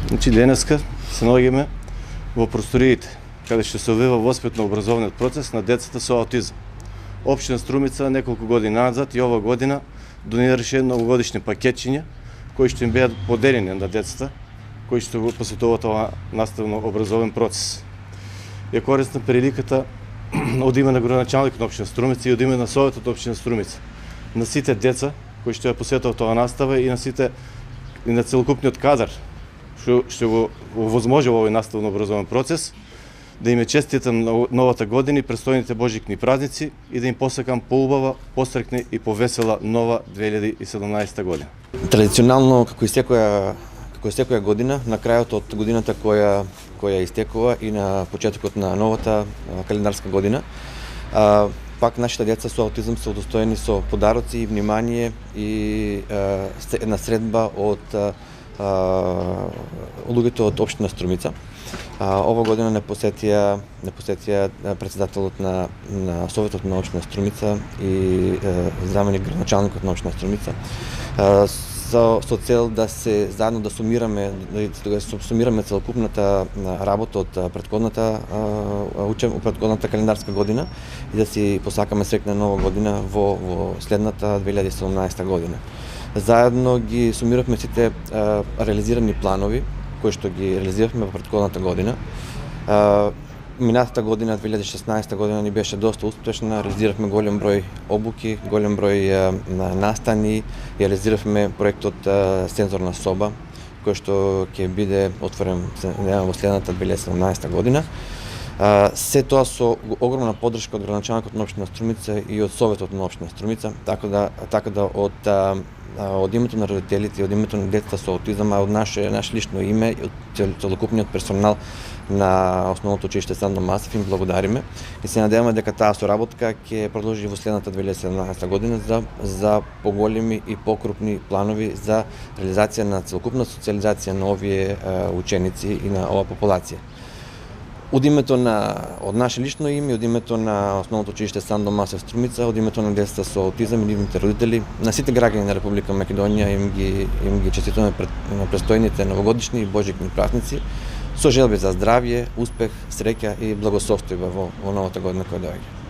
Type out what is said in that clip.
Значи денеска се наоѓаме во просториите каде што се одвива воспитно-образовниот процес на децата со аутизам. Општина Струмица неколку години назад и ова година донираше новогодишни пакетчиња кои што им беа поделени на децата кои што го посетуваат ова наставно-образовен процес. Ја користам приликата од име на градоначалникот на општина Струмица и од име на Советот општина Струмица на сите деца кои што ја посетуваат оваа настава и на целокупниот кадар што го овозможува овој наставно-образовен процес, да им честитам новата година и престојните божикни празници и да им посакам поубава, посрекна и повесела нова 2017 година. Традиционално, како и секоја година, на крајот од годината која истекува и на почетокот на новата календарска година, пак нашите деца со аутизам се удостоени со подароци и внимание и една средба од луѓето од општина Струмица. Ова година не посетија претседателот на Советот на општина Струмица и заменик градоначалникот на општина Струмица со цел да се заедно да сумираме целокупната работа од претходната календарска година и да си посакаме среќна нова година во следната 2017 година. Заедно ги сумиравме сите реализирани планови кои што ги реализиравме во претходната година. Минатата година, 2016 година, ни беше доста успешна, реализиравме голем број обуки, голем број настани, реализиравме проектот Сензорна соба, кој што ќе биде отворен во следната 2017 година. Се тоа со огромна поддршка од градоначалникот на општина Струмица и од Советот на општина Струмица, така да од името на родителите и од името на децата со аутизам, а од наше лично име и од целокупниот персонал на Основното училиште Сандо Масев им благодариме и се надеваме дека таа соработка ќе продолжи во следната 2017 година за поголеми и покрупни планови за реализација на целокупна социализација на овие ученици и на оваа популација. Од наше лично име, од името на Основното училиште Сандо Масев Струмица, од името на децата со аутизам и нивните родители, на сите граѓани на Република Македонија им ги чеституваме на престојните новогодишни и божикни празници со желби за здравје, успех, среќа и благосостојба во новата година која доаѓа.